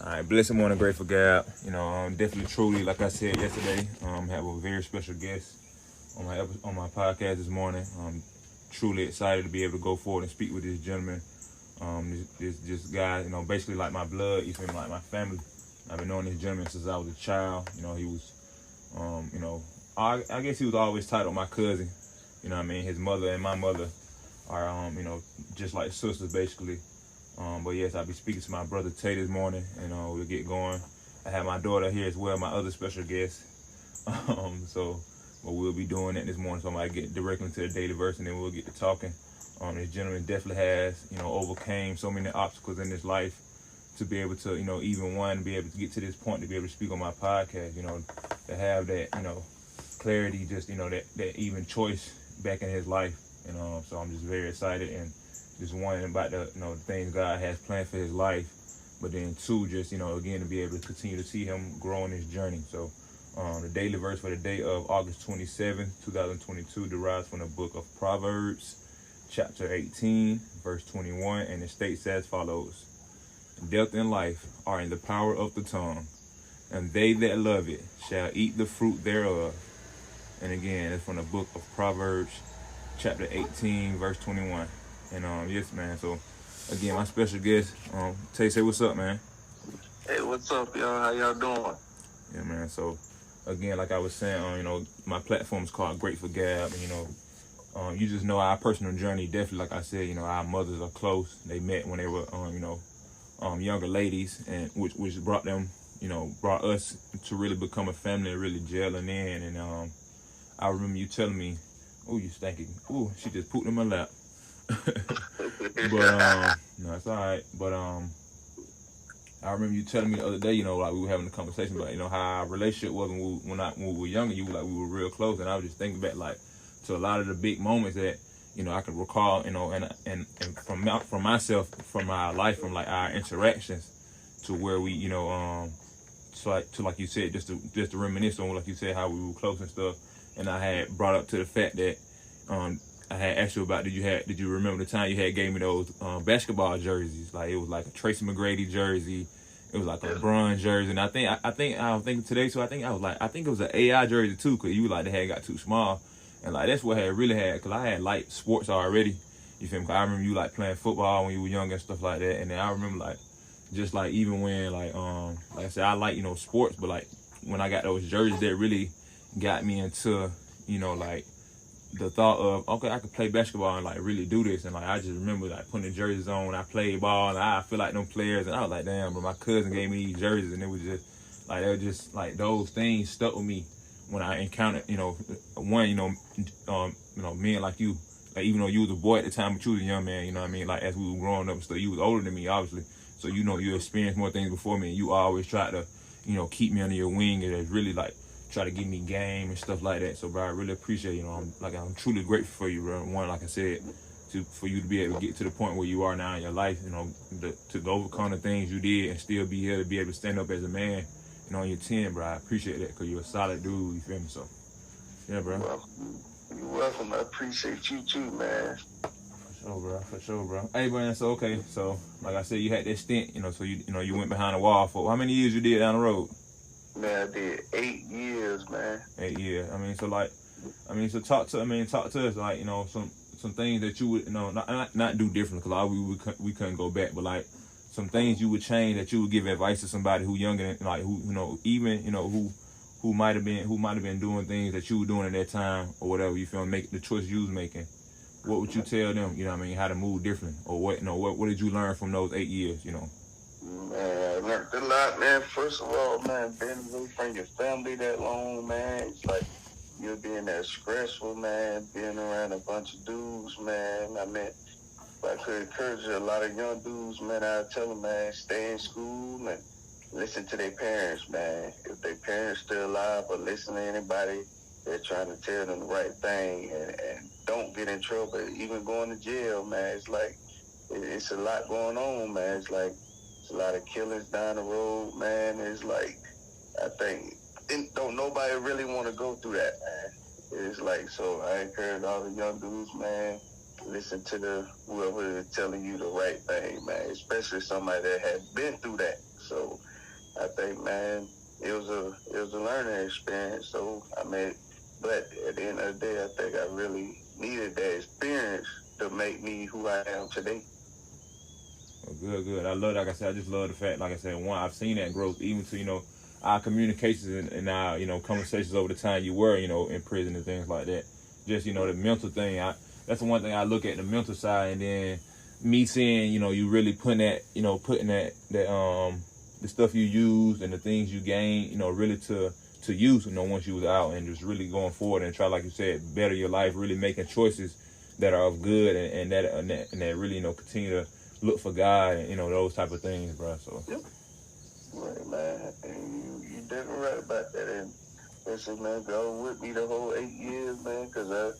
All right, blessed morning, grateful God. Definitely, truly, like I said yesterday, have a very special guest on my podcast this morning. I'm truly excited to be able to go forward and speak with this gentleman. This guy, basically like my blood. You feel me? Like my family. I've been knowing this gentleman since I was a child. He was, I guess he was always titled my cousin. His mother and my mother are, just like sisters basically. But yes, I'll be speaking to my brother Tay this morning, and we'll get going. I have my daughter here as well, my other special guest. But we'll be doing that this morning. So I might get directly into the daily verse, and then we'll get to talking. This gentleman definitely has, overcame so many obstacles in his life to be able to, even one, be able to get to this point to be able to speak on my podcast. To have that, clarity, just that even choice back in his life. So I'm just very excited and just one about the things God has planned for his life, but then two, just again to be able to continue to see him grow in his journey. So the daily verse for the day of August 27, 2022 derives from the book of Proverbs, chapter 18, verse 21, and it states as follows: Death and life are in the power of the tongue, and they that love it shall eat the fruit thereof. And again, it's from the book of Proverbs, chapter 18, verse 21. And yes, man. So again, my special guest, Tay, say what's up, man. Hey, what's up, y'all? How y'all doing? Yeah, man. So again, like I was saying, my platform is called Grateful Gab. And, you just know our personal journey. Definitely, like I said, our mothers are close. They met when they were, younger ladies, and which brought them, brought us to really become a family and really gelling in. And I remember you telling me, "Oh, you stinking. Ooh, she just pooped in my lap." But no, it's all right. But I remember you telling me the other day, like we were having a conversation about, how our relationship was when we were younger. You were like we were real close, and I was just thinking back like to a lot of the big moments that I could recall, and from myself, from my life, from like our interactions to where we, like you said, just to reminisce on, like you said, how we were close and stuff. And I had brought up to the fact that I had asked you about, did you remember the time you had gave me those basketball jerseys? Like it was like a Tracy McGrady jersey, it was like a LeBron jersey, and I think today too. I think it was an AI jersey too, cause you like the head got too small, and like that's what I really had, cause I had liked sports already. You feel me? Cause I remember you like playing football when you were young and stuff like that, and then I remember like just like even when like I said I like sports, but like when I got those jerseys that really got me into like the thought of, okay, I could play basketball and like really do this. And like I just remember like putting the jerseys on when I played ball, and I feel like them players, and I was like, damn, but my cousin gave me these jerseys, and it was just like, they were just like those things stuck with me when I encountered men like you, like even though you was a boy at the time, but you was a young man, like as we were growing up and stuff. You was older than me, obviously, so you experienced more things before me, and you always tried to keep me under your wing, and it's really like try to give me game and stuff like that. So, bro, I really appreciate, I'm truly grateful for you, bro. One, like I said, for you to be able to get to the point where you are now in your life, to overcome the things you did and still be here to be able to stand up as a man, on your 10, bro. I appreciate that, because you're a solid dude, you feel me? So, yeah, bro. You're welcome. I appreciate you too, man. For sure, bro. Hey, man, so, okay, so, like I said, you had that stint, so you went behind the wall for, how many years you did down the road? Man, I did 8 years, man. 8 years. So talk to us, like, some things that you would, not do differently, because we couldn't go back, but like some things you would change, that you would give advice to somebody who younger than, like, who, who might have been doing things that you were doing at that time or whatever, you feel, make the choice you was making. What would you tell them, how to move differently, or what did you learn from those 8 years, Man, I learned a lot, man. First of all, man, being away from your family that long, man, it's like you're being that stressful, man, being around a bunch of dudes, man. I mean, if I could encourage a lot of young dudes, man, I'd tell them, man, stay in school and listen to their parents, man. If their parents still alive, or listen to anybody that's trying to tell them the right thing, and don't get in trouble. Even going to jail, man, it's like, it's a lot going on, man. It's like, a lot of killings down the road, man. It's like, I think, don't nobody really want to go through that, man. It's like, so I encourage all the young dudes, man, listen to whoever is telling you the right thing, man, especially somebody that has been through that. So think, man, it was a learning experience. So I mean, but at the end of the day, I think I really needed that experience to make me who I am today. Well, good. I love, like I said, I just love the fact, like I said, one, I've seen that growth, even to, our communications and our, conversations over the time you were, in prison and things like that. Just, the mental thing. That's the one thing I look at, the mental side, and then me seeing, you really putting that the stuff you use and the things you gain, really to use, once you was out, and just really going forward and try, like you said, better your life, really making choices that are of good and that really, continue to look for God and, those type of things, bro. So. Yep. Right, man. And you definitely right about that. And listen, man, go with me the whole 8 years, man, because I've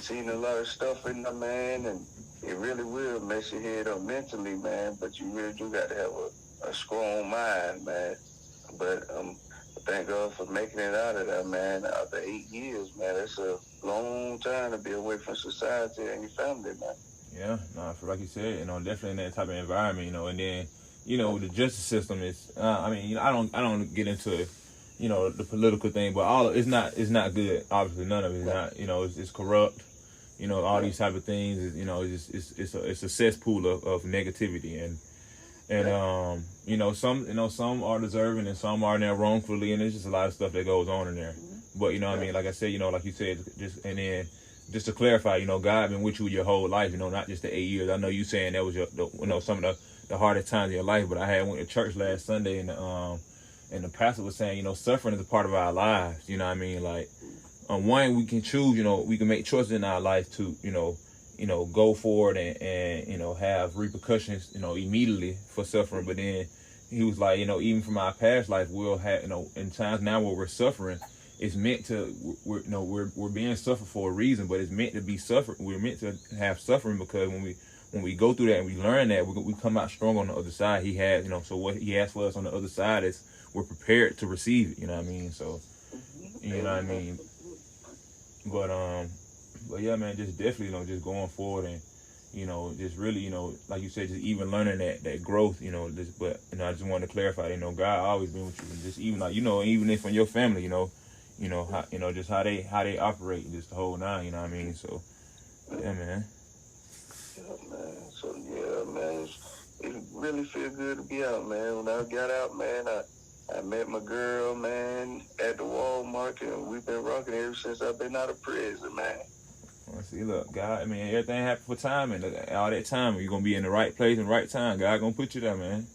seen a lot of stuff in there, man, and it really will mess your head up mentally, man, but you really do got to have a strong mind, man. But thank God for making it out of that, man. After 8 years, man, that's a long time to be away from society and your family, man. Yeah, no, like you said, definitely in that type of environment, and then, the justice system is, I don't get into, the political thing, but it's not good. Obviously, none of it is not, it's corrupt. All these type of things is, it's a cesspool of negativity, and some are deserving and some are there wrongfully, and there's just a lot of stuff that goes on in there. But like I said, like you said, just to clarify, God been with you your whole life, not just the 8 years. I know you saying that was some of the hardest times in your life, but I went to church last Sunday, and the pastor was saying, suffering is a part of our lives. Like, one, we can choose, we can make choices in our life to, go forward and have repercussions, immediately for suffering. But then he was like, even from our past life, we'll have, in times now where we're suffering, it's meant to, we're being suffered for a reason, but it's meant to be suffered. We're meant to have suffering because when we go through that and we learn that, we come out strong on the other side. He has, so what he has for us on the other side is we're prepared to receive it. So, but yeah, man, just definitely, just going forward and, just really, like you said, just even learning that growth, but, I just wanted to clarify, God always been with you. And just even like, even if from your family, how, just how they operate, just the whole nine, So, yeah, man. Yeah, man. So, yeah, man, it really feel good to be out, man. When I got out, man, I met my girl, man, at the Walmart, and we've been rocking ever since I've been out of prison, man. Well, see, look, God, everything happens for time, and all that time, you're going to be in the right place and right time. God going to put you there, man.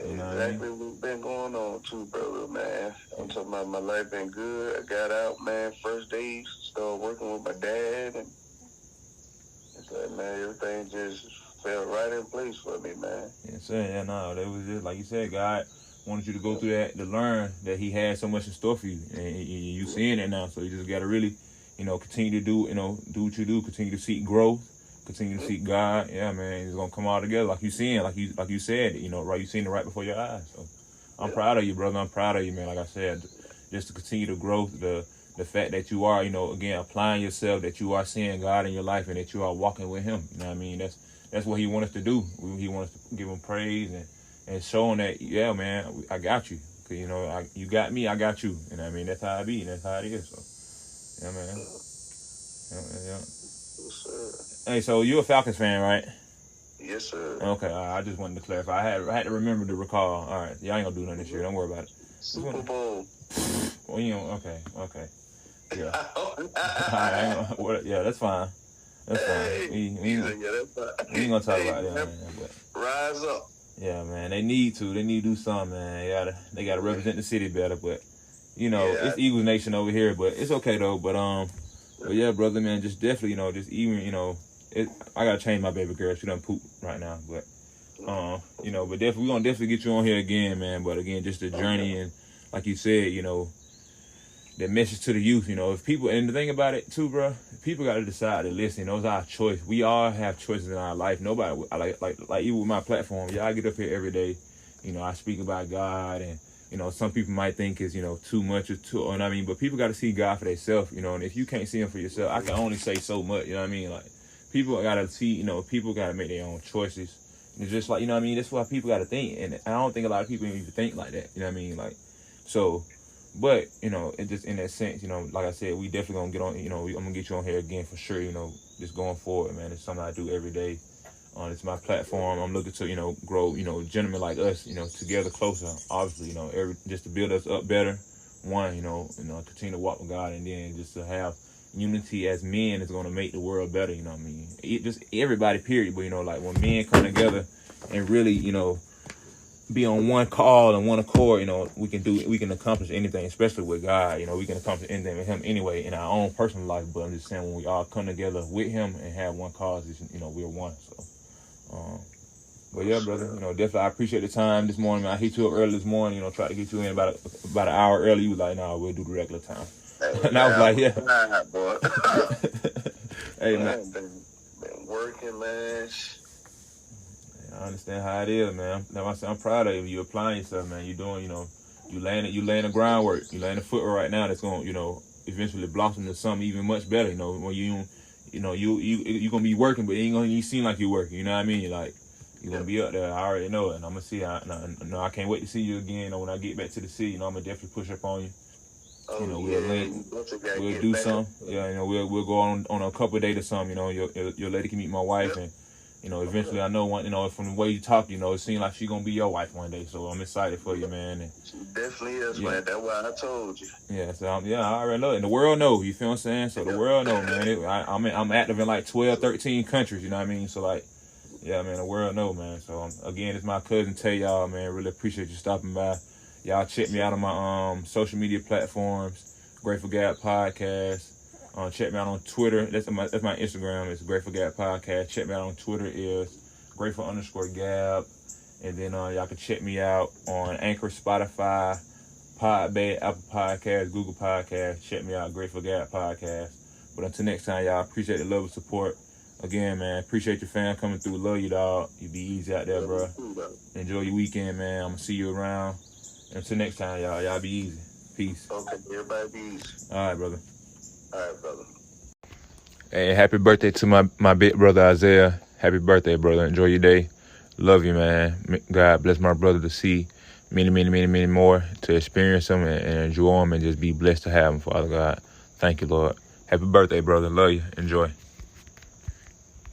Exactly what's been going on, too, brother, man. I'm talking about my life been good. I got out, man, first days, started working with my dad, and it's like, man, everything just fell right in place for me, man. Yes, sir. Yeah, no, that was just, like you said, God wanted you to go through that to learn that he had so much in store for you, and you seeing it now. So you just got to really, continue to do what you do, continue to seek growth, continue to seek God. Yeah, man, it's gonna come all together like you seeing, like you said, right? You seen it right before your eyes. So I'm proud of you, brother. I'm proud of you, man. Like I said, just to continue to grow, the fact that you are, again, applying yourself, that you are seeing God in your life, and that you are walking with Him. That's what He wants us to do. He wants us to give Him praise and showing that, yeah, man, I got you. Cause, you got me, I got you. That's how I be, and that's how it is. So, yeah, man. Yeah. Yes, sir. Hey, so you a Falcons fan, right? Yes, sir. Okay, I just wanted to clarify. I had to remember to recall. All right, y'all ain't gonna do nothing this year. Don't worry about it. Super Bowl. Well, okay. Yeah. All right, yeah, that's fine. That's fine. Hey, we ain't gonna talk about that, man. But, rise up. Yeah, man. They need to do something, man. They gotta represent the city better. But it's Eagles Nation over here. But it's okay though. But yeah, brother, man. Just definitely, just even, I gotta change my baby girl. She done poop right now. But but definitely, we gonna definitely get you on here again, man. But again, just the journey and like you said, that message to the youth, if people, and the thing about it too, bro, people got to decide to listen. It's our choice. We all have choices in our life. Nobody, like even with my platform, I get up here every day, I speak about God, and some people might think it's, too much or too, but people got to see God for themselves, and if you can't see Him for yourself, I can only say so much, like people got to see, people got to make their own choices, It's just like, you know what I mean? That's why people got to think. And I don't think a lot of people even think like that. You know what I mean? Like, so, but, you know, it just in that sense, you know, like I said, we definitely going to get on, you know, I'm going to get you on here again for sure, you know, just going forward, man. It's something I do every day. It's my platform. I'm looking to, you know, grow, you know, gentlemen like us, you know, together closer, obviously, you know, just to build us up better. One, you know, continue to walk with God, and then just to have unity as men is going to make the world better, you know what I mean? Just everybody, period. But, you know, like when men come together and really, you know, be on one call and one accord, you know, we can accomplish anything, especially with God. You know, we can accomplish anything with him anyway in our own personal life. But I'm just saying, when we all come together with him and have one cause, you know, we're one. So, but yeah, brother, you know, definitely I appreciate the time this morning, man. I hit you up early this morning, you know, try to get you in about an hour early. You was like, no, we'll do the regular time. And I was like, yeah. Hey, man. Been working, man. I understand how it is, man. I'm proud of you. You applying yourself, man. You doing, you know, you laying the groundwork. You laying the footwork right now that's going to, you know, eventually blossom to something even much better. You know, when you gonna be working, but it ain't gonna seem like you're working. You know what I mean? You're gonna be up there. I already know it, and I'm gonna see. I can't wait to see you again. You know, when I get back to the city, you know, I'm gonna definitely push up on you. You know, we'll do something. Yeah, you know, we'll go on a couple of dates or something. You know, your lady can meet my wife, and you know, eventually I know one. You know, from the way you talk, you know, it seems like she's gonna be your wife one day. So I'm excited for you, man. And she definitely is, man. That's why I told you. Yeah, so I already know it. And the world know. You feel what I'm saying? So the world know, man. I'm active in like 12, 13 countries. You know what I mean? So like, yeah, man, the world know, man. So again, it's my cousin. Tell y'all, man, really appreciate you stopping by. Y'all check me out on my social media platforms, Grateful Gab Podcast. Check me out on Twitter. That's my Instagram. It's Grateful Gab Podcast. Check me out on Twitter is Grateful_Gab. And then y'all can check me out on Anchor, Spotify, Podbay, Apple Podcasts, Google Podcasts. Check me out, Grateful Gab Podcast. But until next time, y'all, appreciate the love and support. Again, man, appreciate your fam coming through. Love you, dog. You be easy out there, bro. Enjoy your weekend, man. I'm going to see you around. Until next time, y'all be easy. Peace. Okay, everybody be easy. All right, brother. All right, brother. Hey, happy birthday to my big brother, Isaiah. Happy birthday, brother. Enjoy your day. Love you, man. God bless my brother to see many, many, many, many more, to experience them and enjoy them and just be blessed to have them, Father God. Thank you, Lord. Happy birthday, brother. Love you. Enjoy.